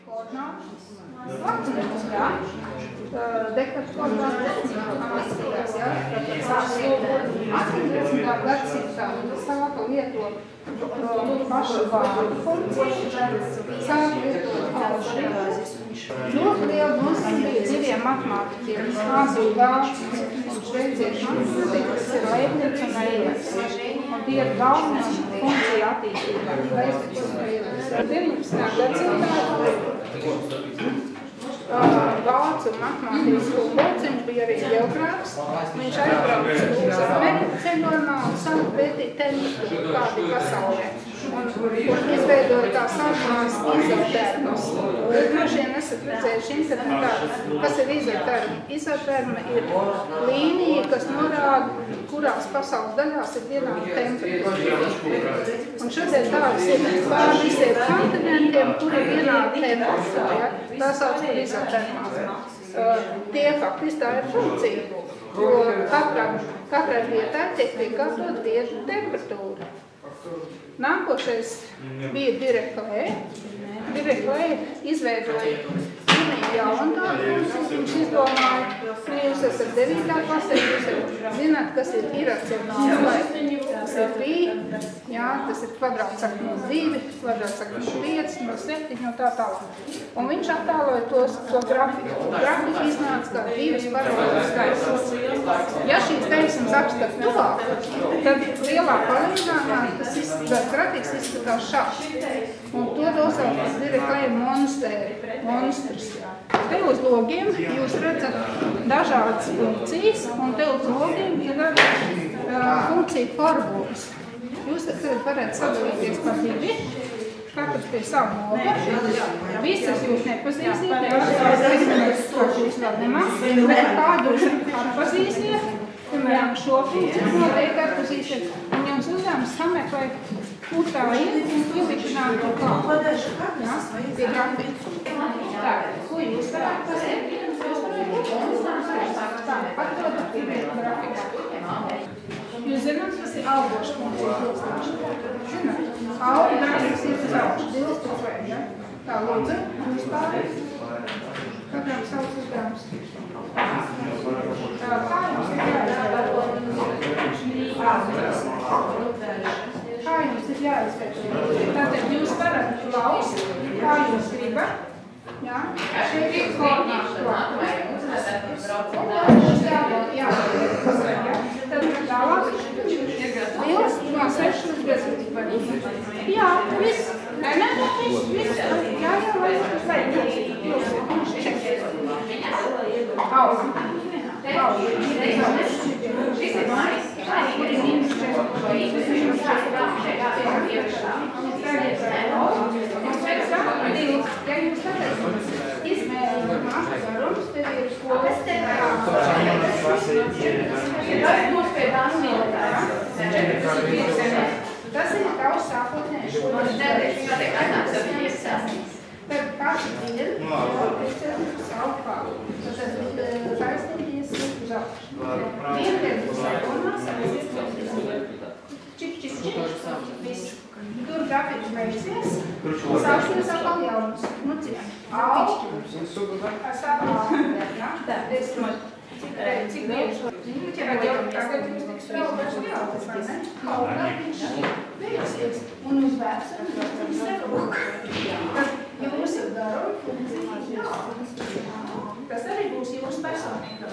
koordinātus. Latvijas, jā. Dekretu koordinātus. Mācījās, jā. Tātad sāks 18. gadsimtā sāka lietot pašu vārdu funkciju, sāka lietot algoritmus. Ļoti liela nozīme bija diviem matemātiķiem, Āziju Vācis un šveiciešu matemātiķi, kas ir Leibniz un Eilers. Un tie ir galvenie funkciju attīstībā. Leibniz un Eilers. 19. gadsimtā vācu matemātikas skolots, viņš bija arī geogrāfs. Viņš aizbrauca uz Ameriku ceļojumā un sāka pētīt temperatūru kādi pasaulē. Un izveidoja tā saucamās izotermas. Droši vien esat redzējuši internetā, kas ir izoterma. Izoterma ir līnija, kas norāda, kurās pasaules daļās ir vienāda temperatūra. Un šodien tādas ir pār visiem kontinentiem, kur ir vienāda temperatūra. Tā sauc par izotermām. Tie faktiski tā ir funkcija, jo katrai vietai tiek piekārtot vieta temperatūra. Nākošais bija Dirichlet. Dirichlet izveidoja jaunu tādu funkciju, viņš izdomāja, jūs esat 9. klasē, jūs zināt, kas ir iracionāls laiks. Tas ir pi, jā, tas ir kvadrātsaka no 2, kvadrātsaka no 5, no 7 un tā tālāk. Un viņš attēloja to grafiku. Grafika iznāca kā divas paralēlas gaismas. Ja šīs gaismas apskat tuvāk, tad lielā palīdzāmā tas grafiks izskatās šāds. Un to dosauc par Dirichlet monstrus. Te uz logiem jūs redzat dažādas funkcijas, un te uz logiem ir arī funkcija formulas. Jūs tagad varētu sadalīties par divi, katrs pie savu loga. Visas jūs nepazīsiet, jūs vēl nemaz, bet kādu jūs atpazīsiet, piemēram, šo funkciju noteikti atpazīsiet, un jums uzdevums sameklēt, kur tā ir, un ievikināt to kādu. Jā, pie grafika. Tā, ko jūs varētu pasēt? Jūs varētu patrodot pie grafikā. Jūs zināt, kas ir augoša funkcija? Zināt, auga grāfiks ir uz augšu, divas pēc vajag. Tā, lūdzu, jūs pārējāt. Katram savs uzdevums. Kā jums ir jāizvērtē? Tātad jūs varat klaust, kā jūs gribat. Jā, šeit ir koordinātu klāt. Tad tālāk liels no 6 līdz 10. Jā, viss. Nē, viss. Jā, lai jūs Šis ir mājas. Ja jūs tagad izmērījāt mākslas garums, tev ir skolas Tas ir tavs sākotnējs skolas. Tad kāds ir savu kālu. Tad taisnīties uz augšu. Vienreiz sākumās čik. Viss. Tur grafiks beigsies. Sāksies atkal jaunas. Nu cik? Cik bieži? Tagad jūs tiks vēl daži jaunas, vai ne? Kaut kā viņš beigsies. Un uz vērsam jūs nerūk. Tad jūsu darba funkcija. Tas arī būs jūsu personīgā.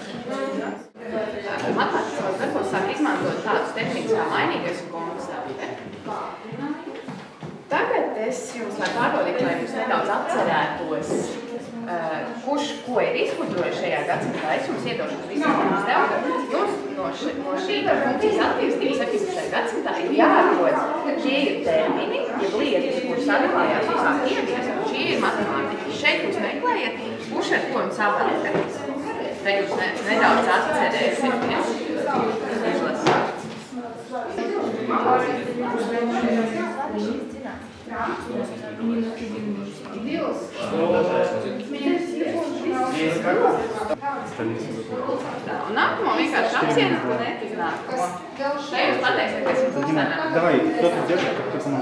Matemātiskos darbos sāk izmantot tādus tehnikas kā mainīgais un konstante. Tagad es jums, lai pārbaudītu, lai jūs nedaudz atcerētos, kurš ko ir izgudrojis šajā gadsimtā, es jums iedošu visiem uzdevumu. Jums no šī funkcijas attīstības 17. gadsimtā ir jārod. Šie ir termini, ja lietas, kuras atklājās visām ievies, un šie ir matemātiķi. Šeit jūs meklējat, kurš ar ko jums apvērtēs. Te jūs nedaudz atcerēsieties. Izlasāt. Un nākamo vienkārši apcienu, ko netiznāk. Te jūs pateiksiet, kas jums uzstādā. Давай, кто-то держит, кто-то сама.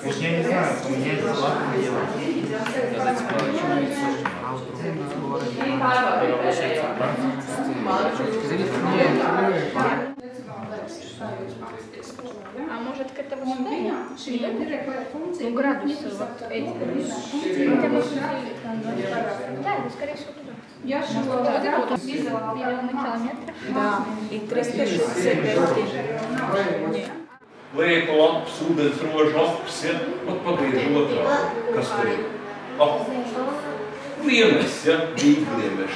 Уж я не знаю, у меня это сладко делать. А может к этому состоянию? Ну, градусы вот эти. Хотя бы да, скорее всего, туда. Я шла миллионы километров. Да, и 365 дней. Lieku lapas, ūdens rožu apus, ja? Ot pagriež otrā. Kas tur ir? Liemes, ja? Dīgliemes.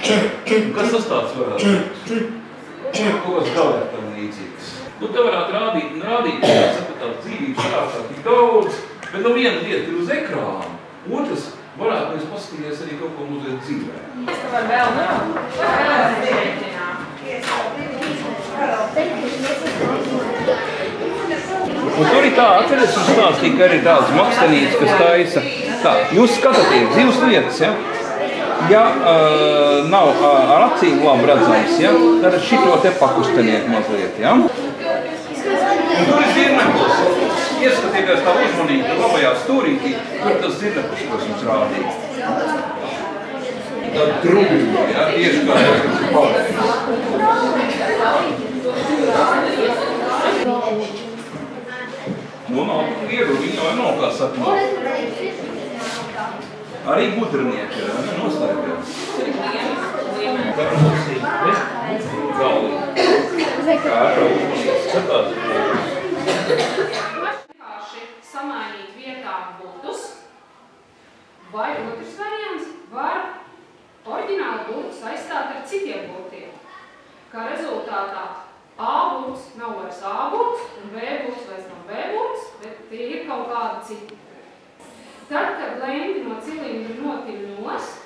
Kas tas tāds varētu būt? Kaut kas galvēt tam līdzīgs. Nu, te varētu rādīt un rādīt, ka tāds dzīvības šādā tik daudz, bet nu viena lieta ir uz ekrāna. Otrs varētu mēs paskatīties arī kaut ko mazliet dzīvē. Es tev var vēl nav. Un tur ir tā, atceries, es stāstīju, ka ir tāds makstenīts, kas taisa. Tā, jūs skatāties dzīves lietas, ja? Ja nav ar acīm labi redzams, ja? Tad šito te pakusteniet mazliet, ja? Un tur ir zirneklis. Ieskatieties tā uzmanīgi labajā stūrītī, tur tas zirneklis, ko es jums rādīju. Tā drūma, ja? Tieši kā tas ir pavērs. Nu, nav viegli, viņa vai nav kā sapņot. Arī gudrinieki ir, ne? Noslēpjās. Galvi. Kā ar uzmanīgi skatās. Vienkārši samainīt vietā burtus, vai otrs variants var oriģinālu burtus aizstāt ar citiem burtiem. Kā rezultātā A burts nav vairs A burts, un B burts vairs nav B burts, bet tie ir kaut kādi citi. Tad, kad leņķi no cilindra notīm nost,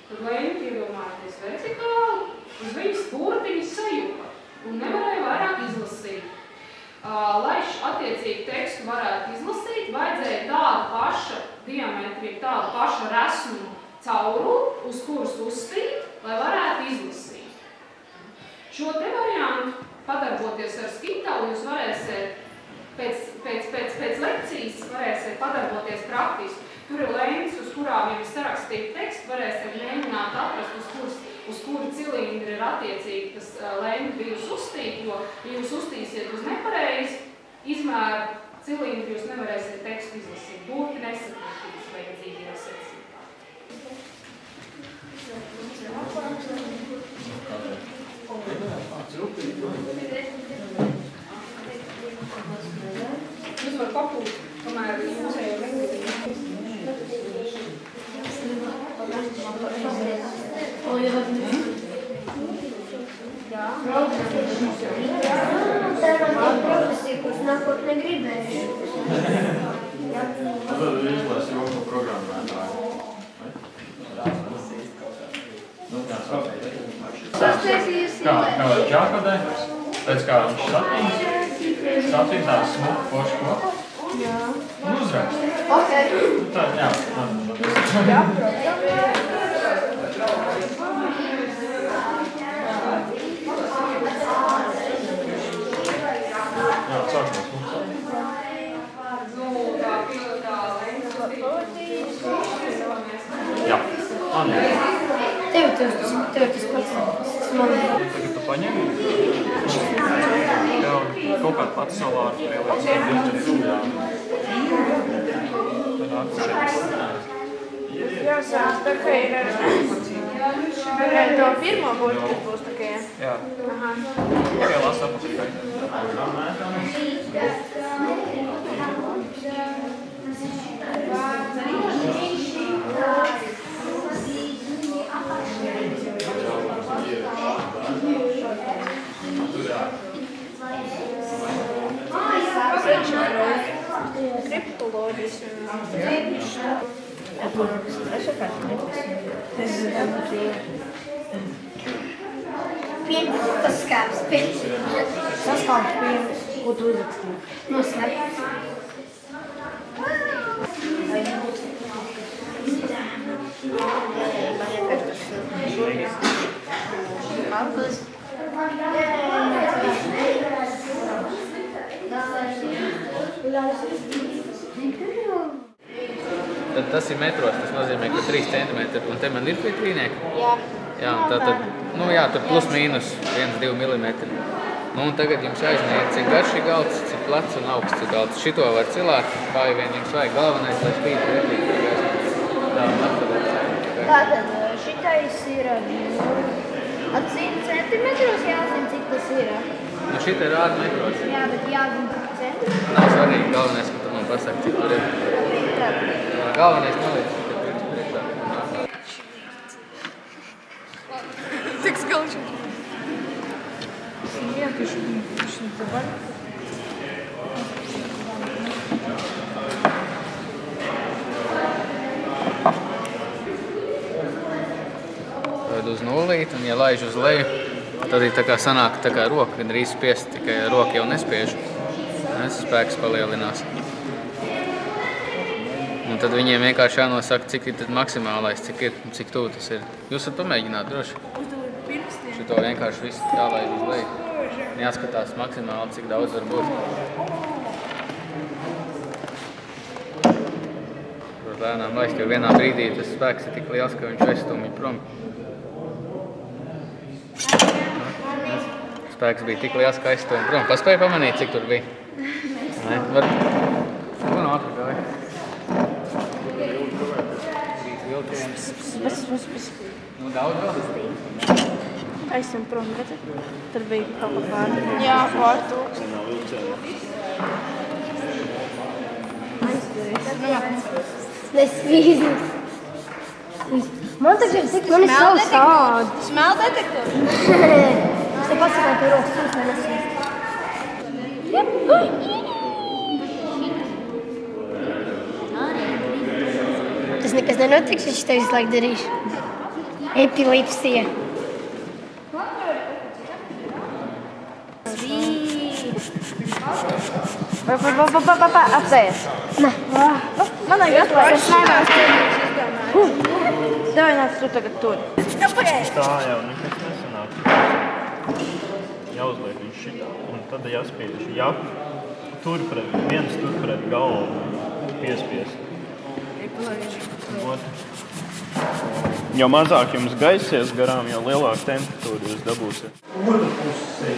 tad leņķi iedomājoties vertikāli, uz viņas burtiņi sajuka un nevarēja vairāk izlasīt. Lai attiecīgi tekstu varētu izlasīt, vajadzēja tādu paša diametri, tādu paša resnumu cauruli, uz kuras uzstīt, lai varētu izlasīt. Šo te variantu padarboties ar skitālu, jūs varēsiet pēc lekcijas varēsiet padarboties praktiski. Tur ir lēns, uz kurām jums sarakstīt tekstu, varēsiet mēģināt atrast, uz kuri cilindri ir attiecīgi tas lēns bijus uzstīt, jo, ja jūs uztīsiet uz nepareizi izmēru cilindri, jūs nevarēsiet tekstu izlasīt. Burti nesakritīs vajadzīgajā secībā. Jūs var papūt, kamēr jūs jau profesija, kuras nākotnē gribējuši. Tad izlēs roku programmētāju. Kā vajag jākodē? Pēc kā viņš satīn tā smuku foršu kopu? Jā. Un uzrakst. Ok. Tā, jā. Jā, Jā, sākam smuku. Jā. Tev tas pats man. Tagad tu paņem. Jā, un kaut kādu pats salātu pieliec. Jāsāk, tā kā ir to pirmo būtu, kad būs tā kā, jā? Jā. Pielās apakaļ. Kriptoloģijas un piens, tas skāps piens. Tas skāps piens, ko tu uzrakstīji? Noslēp. Tad tas ir metros, tas nozīmē, ka 3 centimetri, un te man ir vitrīnieki? Jā. Jā, un tad, nu jā, tur plus mīnus 1-2 milimetri. Nu, un tagad jums jāizmēr, cik garš ir galds, cik plats un augsts ir galds. Šito var cilāt, kā jau vien jums vajag. Galvenais, lai spīd pretī. Tātad šitais ir 100 centimetros, jāzina, cik tas ir. Nu, šita ir ārā metros. Jā, bet jāzina, cik centimetros. Nav svarīgi, galvenais, ka tu man pasaki, cik tur ir. Galvenais noliec, ka pirms priekšā. Cik skalči? Tad uz nulīt, un ja laiž uz leju, tad ir tā kā sanāk tā kā roka, gandrīz spiest, tikai roka jau nespiež. Spēks palielinās. Un tad viņiem vienkārši jānosaka, cik ir tad maksimālais, cik tuvu tas ir. Jūs varat pamēģināt droši. Šito vienkārši visu jālaiž uz leju. Jāskatās maksimāli, cik daudz var būt. Var lēnām laist, jo vienā brīdī tas spēks ir tik liels, ka viņš aizstumj prom. Spēks bija tik liels, ka aizstumj prom. Paspēja pamanīt, cik tur bija? Nē, var... Ko no atpakaļ? Nu, daudz vēl? Aizsim prom, redzat? Tur bija kaut kā pār. Jā, pār tūks. Nesvīznis. Man taču ir tik savs sādi. Smēl detektors? Es te pasakāju, ka rokas tūks nesvīznis. Tas nekas nenotiks, viņš tev visu laiku darīšu. Epilipsija. Apsējies. Nē. Man vajag atklāt. Davai nāc tu tagad tur. Tā jau nekas nesanāk. Jāuzliek viņš šitā, un tad jāspiež. Jā, viens tur pret galvu piespiest. Jo mazāk jums gaisies garām, jo lielāku temperatūru jūs dabūsiet. Otru pusi.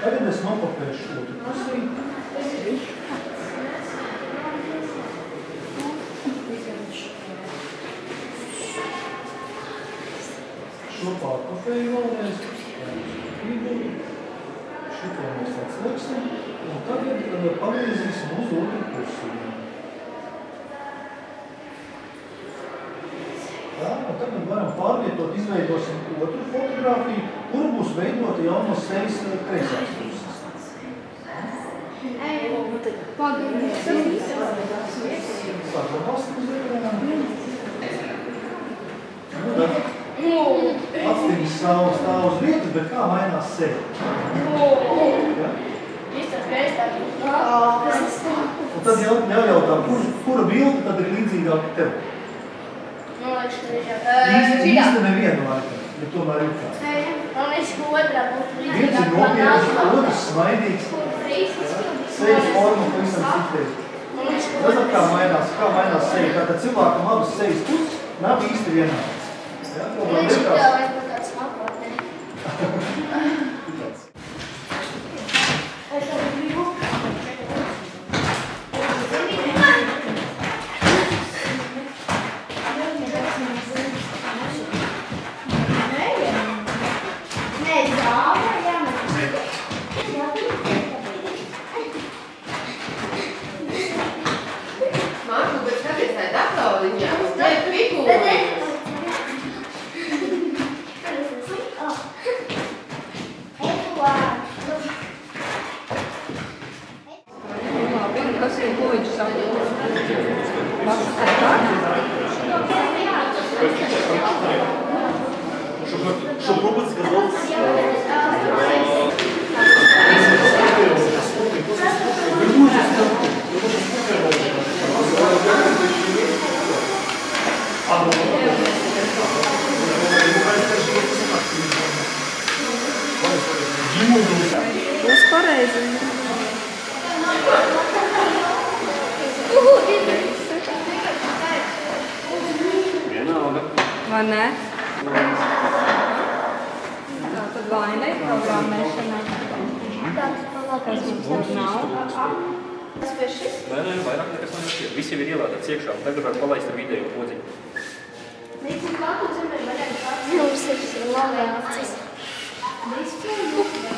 Tagad es nopapēšu otru pusi. Šo pārkopēju vēlreiz. Šito mēs atslēgsim. Un tagad pagriezīsim uz otru pusi. Tā, un tagad varam pārvietot, izveidosim otru fotogrāfiju, kuru būs veidota jau no sejas kreisās puses. Atstiņas stāv uz vietas, bet kā mainās seja? Un tad jājautā, kura bilde tad ir līdzīgāka tev? Īsti nevienu laikam, bet tomēr ir kā. Viens ir nopietns, otrs smaidīgs. Sejas forma pavisam citreiz. Redzat, kā mainās seja. Tātad cilvēkam abas sejas puses nav īsti vienādas. Viņš jau aizbūt tāds smakotnē. Что пробовать сказал? Būs pareizi. Vienalga. Vai ne? Tā tad vaina ir programmēšanā. Kas mums nav? Nē, vairāk nekas man nešķiet. Visi ir ielādēts iekšā, un tagad var palaist ar vidējo podziņu. Mums ir labi acis. Neizpildīja.